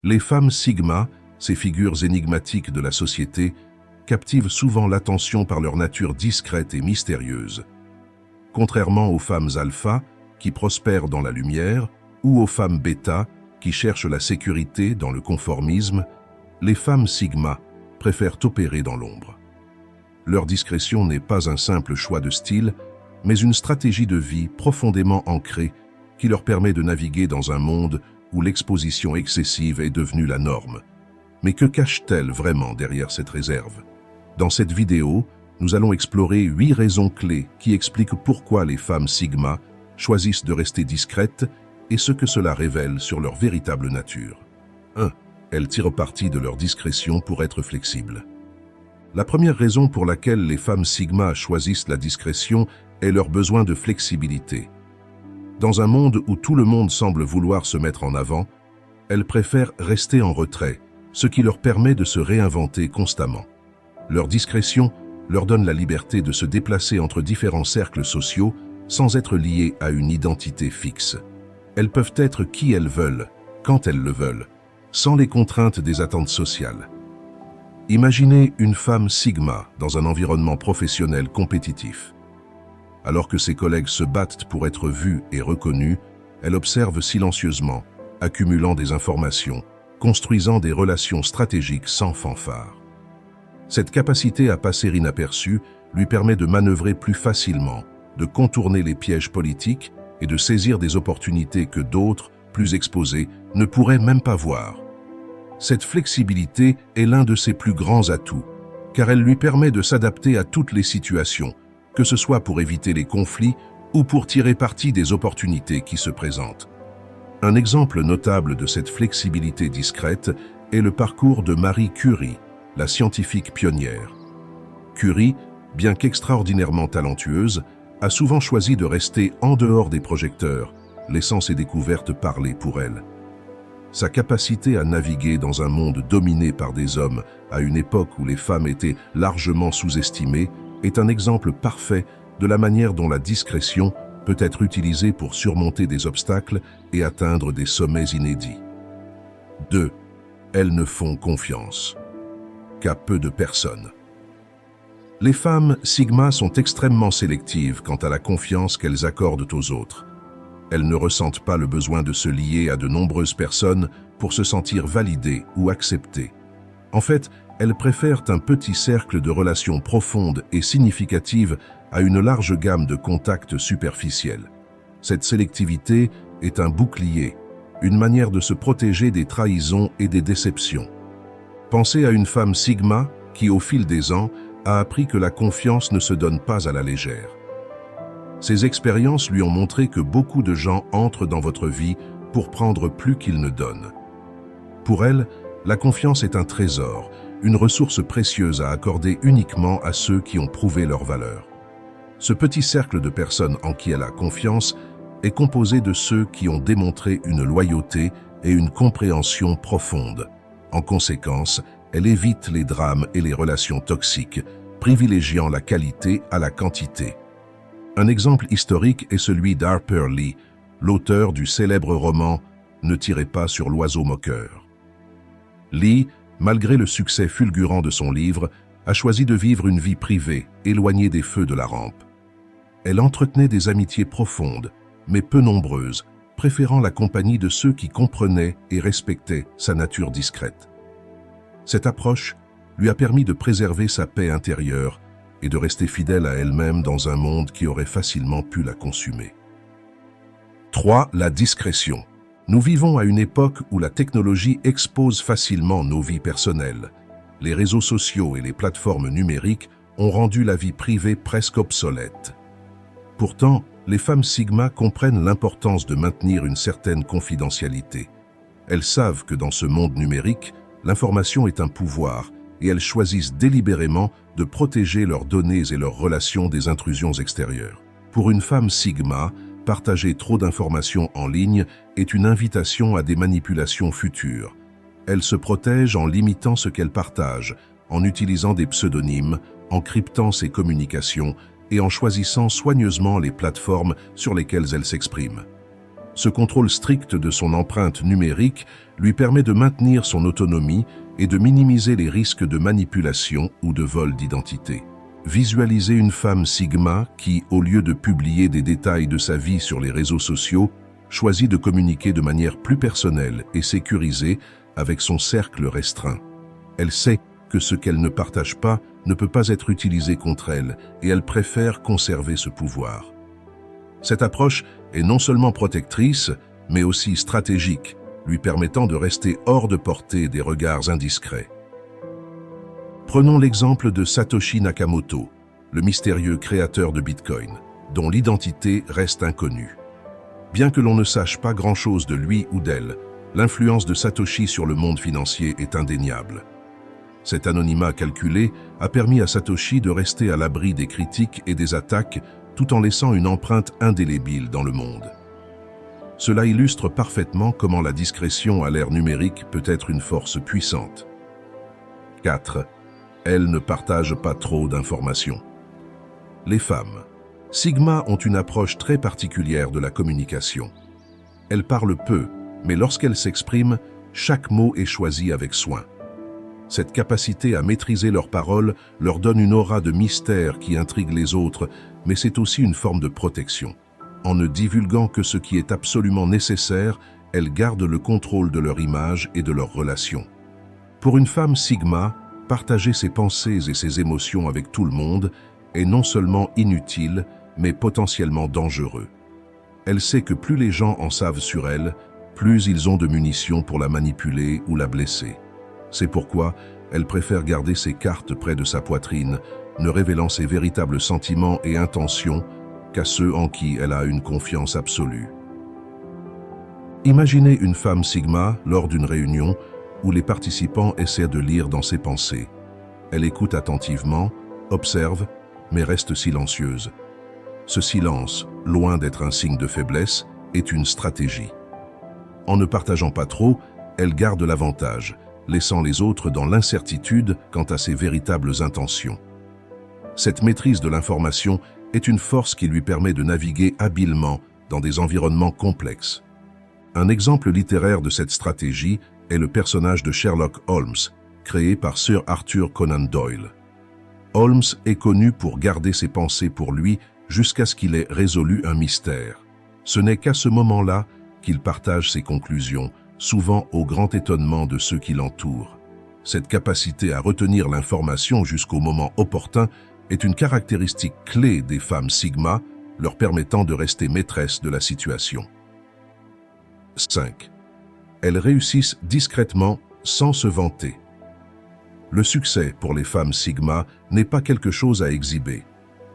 Les femmes sigma, ces figures énigmatiques de la société, captivent souvent l'attention par leur nature discrète et mystérieuse. Contrairement aux femmes alpha, qui prospèrent dans la lumière, ou aux femmes bêta, qui cherchent la sécurité dans le conformisme, les femmes sigma préfèrent opérer dans l'ombre. Leur discrétion n'est pas un simple choix de style, mais une stratégie de vie profondément ancrée qui leur permet de naviguer dans un monde où l'exposition excessive est devenue la norme. Mais que cache-t-elle vraiment derrière cette réserve? Dans cette vidéo, nous allons explorer 8 raisons clés qui expliquent pourquoi les femmes sigma choisissent de rester discrètes et ce que cela révèle sur leur véritable nature. 1. Elles tirent parti de leur discrétion pour être flexibles. La première raison pour laquelle les femmes sigma choisissent la discrétion est leur besoin de flexibilité. Dans un monde où tout le monde semble vouloir se mettre en avant, elles préfèrent rester en retrait, ce qui leur permet de se réinventer constamment. Leur discrétion leur donne la liberté de se déplacer entre différents cercles sociaux sans être liées à une identité fixe. Elles peuvent être qui elles veulent, quand elles le veulent, sans les contraintes des attentes sociales. Imaginez une femme sigma dans un environnement professionnel compétitif. Alors que ses collègues se battent pour être vus et reconnus, elle observe silencieusement, accumulant des informations, construisant des relations stratégiques sans fanfare. Cette capacité à passer inaperçue lui permet de manœuvrer plus facilement, de contourner les pièges politiques et de saisir des opportunités que d'autres, plus exposés, ne pourraient même pas voir. Cette flexibilité est l'un de ses plus grands atouts, car elle lui permet de s'adapter à toutes les situations, que ce soit pour éviter les conflits ou pour tirer parti des opportunités qui se présentent. Un exemple notable de cette flexibilité discrète est le parcours de Marie Curie, la scientifique pionnière. Curie, bien qu'extraordinairement talentueuse, a souvent choisi de rester en dehors des projecteurs, laissant ses découvertes parler pour elle. Sa capacité à naviguer dans un monde dominé par des hommes à une époque où les femmes étaient largement sous-estimées est un exemple parfait de la manière dont la discrétion peut être utilisée pour surmonter des obstacles et atteindre des sommets inédits. 2. Elles ne font confiance qu'à peu de personnes. Les femmes sigma sont extrêmement sélectives quant à la confiance qu'elles accordent aux autres. Elles ne ressentent pas le besoin de se lier à de nombreuses personnes pour se sentir validées ou acceptées. En fait, elles préfèrent un petit cercle de relations profondes et significatives à une large gamme de contacts superficiels. Cette sélectivité est un bouclier, une manière de se protéger des trahisons et des déceptions. Pensez à une femme sigma qui, au fil des ans, a appris que la confiance ne se donne pas à la légère. Ces expériences lui ont montré que beaucoup de gens entrent dans votre vie pour prendre plus qu'ils ne donnent. Pour elle, la confiance est un trésor, une ressource précieuse à accorder uniquement à ceux qui ont prouvé leur valeur. Ce petit cercle de personnes en qui elle a confiance est composé de ceux qui ont démontré une loyauté et une compréhension profonde. En conséquence, elle évite les drames et les relations toxiques, privilégiant la qualité à la quantité. Un exemple historique est celui d'Harper Lee, l'auteur du célèbre roman « Ne tirez pas sur l'oiseau moqueur ». Lee, malgré le succès fulgurant de son livre, a choisi de vivre une vie privée, éloignée des feux de la rampe. Elle entretenait des amitiés profondes, mais peu nombreuses, préférant la compagnie de ceux qui comprenaient et respectaient sa nature discrète. Cette approche lui a permis de préserver sa paix intérieure et de rester fidèle à elle-même dans un monde qui aurait facilement pu la consumer. 3. La discrétion. Nous vivons à une époque où la technologie expose facilement nos vies personnelles. Les réseaux sociaux et les plateformes numériques ont rendu la vie privée presque obsolète. Pourtant, les femmes sigma comprennent l'importance de maintenir une certaine confidentialité. Elles savent que dans ce monde numérique, l'information est un pouvoir et elles choisissent délibérément de protéger leurs données et leurs relations des intrusions extérieures. Pour une femme sigma, partager trop d'informations en ligne est une invitation à des manipulations futures. Elle se protège en limitant ce qu'elle partage, en utilisant des pseudonymes, en cryptant ses communications et en choisissant soigneusement les plateformes sur lesquelles elle s'exprime. Ce contrôle strict de son empreinte numérique lui permet de maintenir son autonomie et de minimiser les risques de manipulation ou de vol d'identité. Visualisez une femme Sigma qui, au lieu de publier des détails de sa vie sur les réseaux sociaux, choisit de communiquer de manière plus personnelle et sécurisée avec son cercle restreint. Elle sait que ce qu'elle ne partage pas ne peut pas être utilisé contre elle et elle préfère conserver ce pouvoir. Cette approche est non seulement protectrice, mais aussi stratégique, lui permettant de rester hors de portée des regards indiscrets. Prenons l'exemple de Satoshi Nakamoto, le mystérieux créateur de Bitcoin, dont l'identité reste inconnue. Bien que l'on ne sache pas grand-chose de lui ou d'elle, l'influence de Satoshi sur le monde financier est indéniable. Cet anonymat calculé a permis à Satoshi de rester à l'abri des critiques et des attaques tout en laissant une empreinte indélébile dans le monde. Cela illustre parfaitement comment la discrétion à l'ère numérique peut être une force puissante. 4. Elles ne partagent pas trop d'informations. Les femmes Sigma ont une approche très particulière de la communication. Elles parlent peu, mais lorsqu'elles s'expriment, chaque mot est choisi avec soin. Cette capacité à maîtriser leurs paroles leur donne une aura de mystère qui intrigue les autres, mais c'est aussi une forme de protection. En ne divulguant que ce qui est absolument nécessaire, elles gardent le contrôle de leur image et de leurs relations. Pour une femme Sigma, partager ses pensées et ses émotions avec tout le monde est non seulement inutile, mais potentiellement dangereux. Elle sait que plus les gens en savent sur elle, plus ils ont de munitions pour la manipuler ou la blesser. C'est pourquoi elle préfère garder ses cartes près de sa poitrine, ne révélant ses véritables sentiments et intentions qu'à ceux en qui elle a une confiance absolue. Imaginez une femme Sigma lors d'une réunion où les participants essaient de lire dans ses pensées. Elle écoute attentivement, observe, mais reste silencieuse. Ce silence, loin d'être un signe de faiblesse, est une stratégie. En ne partageant pas trop, elle garde l'avantage, laissant les autres dans l'incertitude quant à ses véritables intentions. Cette maîtrise de l'information est une force qui lui permet de naviguer habilement dans des environnements complexes. Un exemple littéraire de cette stratégie est le personnage de Sherlock Holmes, créé par Sir Arthur Conan Doyle. Holmes est connu pour garder ses pensées pour lui jusqu'à ce qu'il ait résolu un mystère. Ce n'est qu'à ce moment-là qu'il partage ses conclusions, souvent au grand étonnement de ceux qui l'entourent. Cette capacité à retenir l'information jusqu'au moment opportun est une caractéristique clé des femmes Sigma, leur permettant de rester maîtresses de la situation. 5. Elles réussissent discrètement sans se vanter. Le succès pour les femmes Sigma n'est pas quelque chose à exhiber.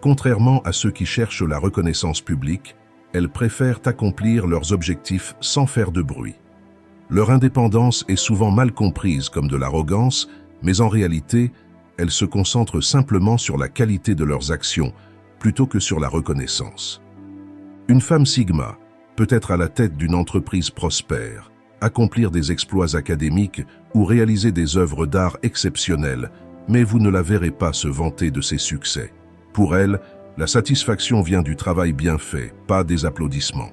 Contrairement à ceux qui cherchent la reconnaissance publique, elles préfèrent accomplir leurs objectifs sans faire de bruit. Leur indépendance est souvent mal comprise comme de l'arrogance, mais en réalité, elles se concentrent simplement sur la qualité de leurs actions, plutôt que sur la reconnaissance. Une femme Sigma peut être à la tête d'une entreprise prospère, accomplir des exploits académiques ou réaliser des œuvres d'art exceptionnelles, mais vous ne la verrez pas se vanter de ses succès. Pour elle, la satisfaction vient du travail bien fait, pas des applaudissements.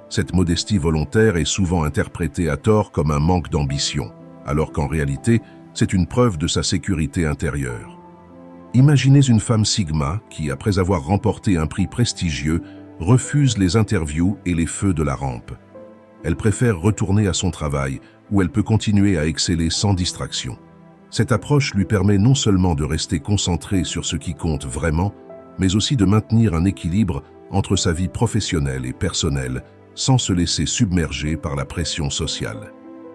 Cette modestie volontaire est souvent interprétée à tort comme un manque d'ambition, alors qu'en réalité, c'est une preuve de sa sécurité intérieure. Imaginez une femme Sigma qui, après avoir remporté un prix prestigieux, refuse les interviews et les feux de la rampe. Elle préfère retourner à son travail, où elle peut continuer à exceller sans distraction. Cette approche lui permet non seulement de rester concentrée sur ce qui compte vraiment, mais aussi de maintenir un équilibre entre sa vie professionnelle et personnelle, sans se laisser submerger par la pression sociale.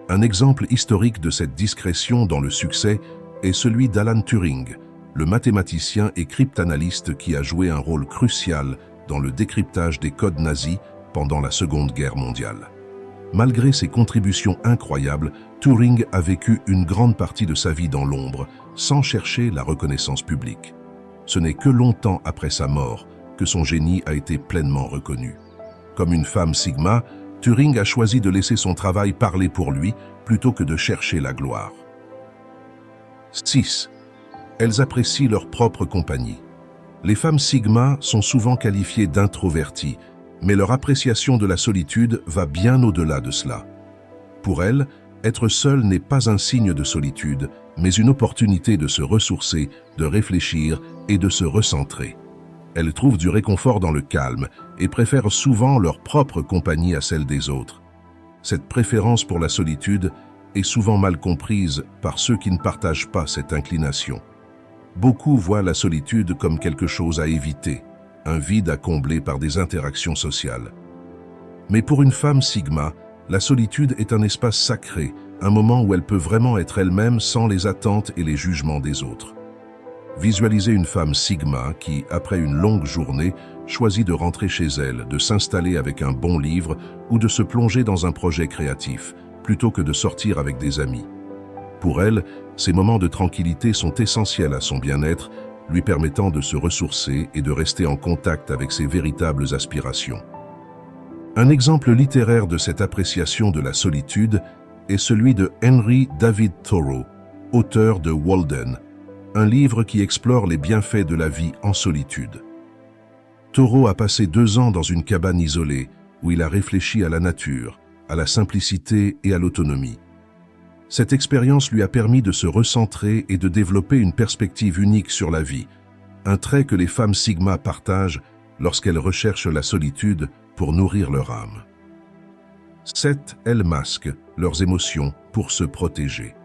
Un exemple historique de cette discrétion dans le succès est celui d'Alan Turing, le mathématicien et cryptanalyste qui a joué un rôle crucial dans le décryptage des codes nazis pendant la Seconde Guerre mondiale. Malgré ses contributions incroyables, Turing a vécu une grande partie de sa vie dans l'ombre, sans chercher la reconnaissance publique. Ce n'est que longtemps après sa mort que son génie a été pleinement reconnu. Comme une femme Sigma, Turing a choisi de laisser son travail parler pour lui plutôt que de chercher la gloire. 6. Elles apprécient leur propre compagnie. Les femmes Sigma sont souvent qualifiées d'introverties, Mais leur appréciation de la solitude va bien au-delà de cela. Pour elles, être seul n'est pas un signe de solitude, mais une opportunité de se ressourcer, de réfléchir et de se recentrer. Elles trouvent du réconfort dans le calme et préfèrent souvent leur propre compagnie à celle des autres. Cette préférence pour la solitude est souvent mal comprise par ceux qui ne partagent pas cette inclination. Beaucoup voient la solitude comme quelque chose à éviter, un vide à combler par des interactions sociales. Mais pour une femme Sigma, la solitude est un espace sacré, un moment où elle peut vraiment être elle-même sans les attentes et les jugements des autres. Visualisez une femme Sigma qui, après une longue journée, choisit de rentrer chez elle, de s'installer avec un bon livre ou de se plonger dans un projet créatif, plutôt que de sortir avec des amis. Pour elle, ces moments de tranquillité sont essentiels à son bien-être, lui permettant de se ressourcer et de rester en contact avec ses véritables aspirations. Un exemple littéraire de cette appréciation de la solitude est celui de Henry David Thoreau, auteur de Walden, un livre qui explore les bienfaits de la vie en solitude. Thoreau a passé 2 ans dans une cabane isolée où il a réfléchi à la nature, à la simplicité et à l'autonomie. Cette expérience lui a permis de se recentrer et de développer une perspective unique sur la vie, un trait que les femmes Sigma partagent lorsqu'elles recherchent la solitude pour nourrir leur âme. 7. Elles masquent leurs émotions pour se protéger.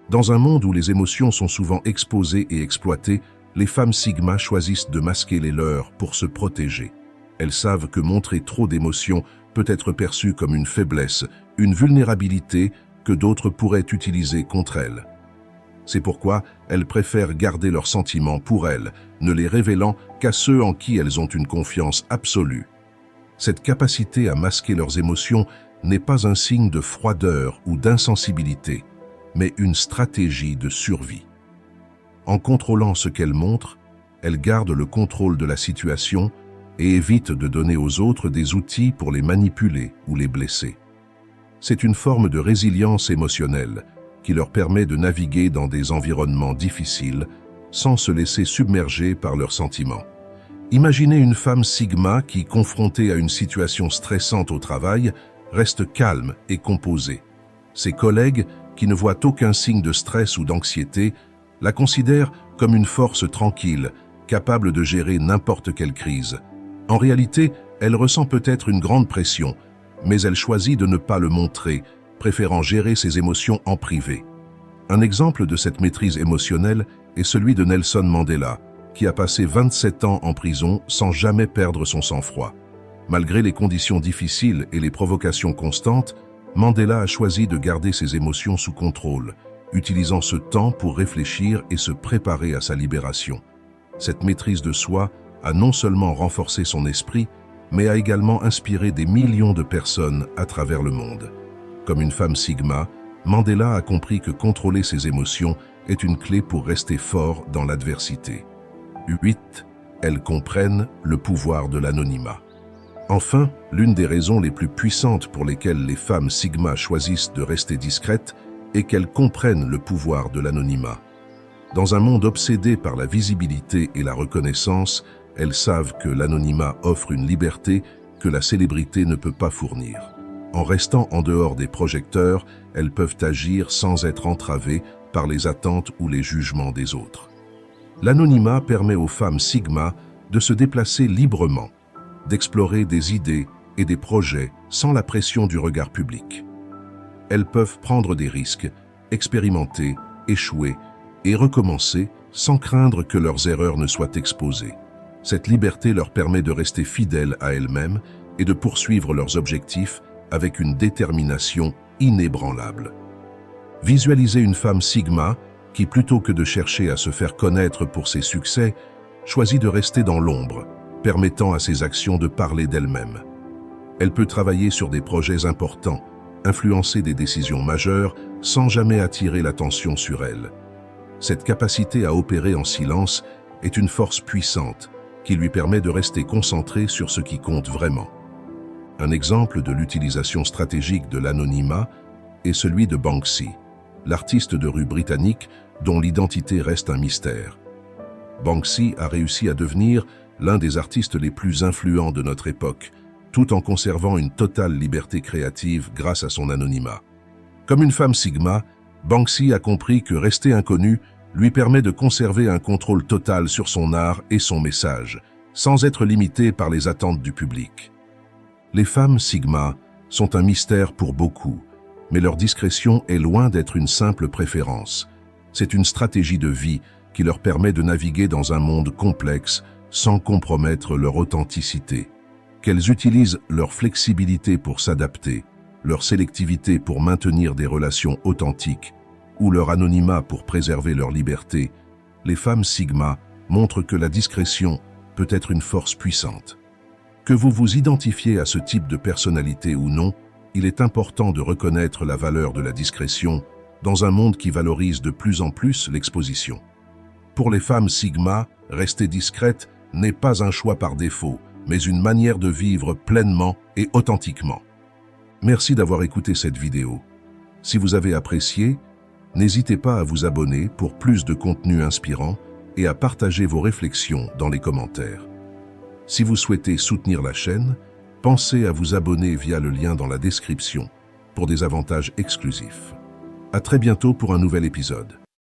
Dans un monde où les émotions sont souvent exposées et exploitées, les femmes Sigma choisissent de masquer les leurs pour se protéger. Elles savent que montrer trop d'émotions peut être perçu comme une faiblesse, une vulnérabilité que d'autres pourraient utiliser contre elles. C'est pourquoi elles préfèrent garder leurs sentiments pour elles, ne les révélant qu'à ceux en qui elles ont une confiance absolue. Cette capacité à masquer leurs émotions n'est pas un signe de froideur ou d'insensibilité, mais une stratégie de survie. En contrôlant ce qu'elles montrent, elles gardent le contrôle de la situation et évitent de donner aux autres des outils pour les manipuler ou les blesser. C'est une forme de résilience émotionnelle qui leur permet de naviguer dans des environnements difficiles sans se laisser submerger par leurs sentiments. Imaginez une femme Sigma qui, confrontée à une situation stressante au travail, reste calme et composée. Ses collègues, qui ne voient aucun signe de stress ou d'anxiété, la considèrent comme une force tranquille, capable de gérer n'importe quelle crise. En réalité, elle ressent peut-être une grande pression, mais elle choisit de ne pas le montrer, préférant gérer ses émotions en privé. Un exemple de cette maîtrise émotionnelle est celui de Nelson Mandela, qui a passé 27 ans en prison sans jamais perdre son sang-froid. Malgré les conditions difficiles et les provocations constantes, Mandela a choisi de garder ses émotions sous contrôle, utilisant ce temps pour réfléchir et se préparer à sa libération. Cette maîtrise de soi a non seulement renforcé son esprit, mais a également inspiré des millions de personnes à travers le monde. Comme une femme Sigma, Mandela a compris que contrôler ses émotions est une clé pour rester fort dans l'adversité. 8. Elles comprennent le pouvoir de l'anonymat. Enfin, l'une des raisons les plus puissantes pour lesquelles les femmes Sigma choisissent de rester discrètes est qu'elles comprennent le pouvoir de l'anonymat. Dans un monde obsédé par la visibilité et la reconnaissance, elles savent que l'anonymat offre une liberté que la célébrité ne peut pas fournir. En restant en dehors des projecteurs, elles peuvent agir sans être entravées par les attentes ou les jugements des autres. L'anonymat permet aux femmes Sigma de se déplacer librement, d'explorer des idées et des projets sans la pression du regard public. Elles peuvent prendre des risques, expérimenter, échouer et recommencer sans craindre que leurs erreurs ne soient exposées. Cette liberté leur permet de rester fidèles à elles-mêmes et de poursuivre leurs objectifs avec une détermination inébranlable. Visualisez une femme Sigma qui, plutôt que de chercher à se faire connaître pour ses succès, choisit de rester dans l'ombre, permettant à ses actions de parler d'elle-même. Elle peut travailler sur des projets importants, influencer des décisions majeures sans jamais attirer l'attention sur elle. Cette capacité à opérer en silence est une force puissante qui lui permet de rester concentrée sur ce qui compte vraiment. Un exemple de l'utilisation stratégique de l'anonymat est celui de Banksy, l'artiste de rue britannique dont l'identité reste un mystère. Banksy a réussi à devenir l'un des artistes les plus influents de notre époque, tout en conservant une totale liberté créative grâce à son anonymat. Comme une femme Sigma, Banksy a compris que rester inconnu lui permet de conserver un contrôle total sur son art et son message, sans être limité par les attentes du public. Les femmes Sigma sont un mystère pour beaucoup, mais leur discrétion est loin d'être une simple préférence. C'est une stratégie de vie qui leur permet de naviguer dans un monde complexe sans compromettre leur authenticité. Qu'elles utilisent leur flexibilité pour s'adapter, leur sélectivité pour maintenir des relations authentiques ou leur anonymat pour préserver leur liberté, les femmes Sigma montrent que la discrétion peut être une force puissante. Que vous vous identifiez à ce type de personnalité ou non, il est important de reconnaître la valeur de la discrétion dans un monde qui valorise de plus en plus l'exposition. Pour les femmes Sigma, rester discrète n'est pas un choix par défaut, mais une manière de vivre pleinement et authentiquement. Merci d'avoir écouté cette vidéo. Si vous avez apprécié, n'hésitez pas à vous abonner pour plus de contenu inspirant et à partager vos réflexions dans les commentaires. Si vous souhaitez soutenir la chaîne, pensez à vous abonner via le lien dans la description pour des avantages exclusifs. À très bientôt pour un nouvel épisode.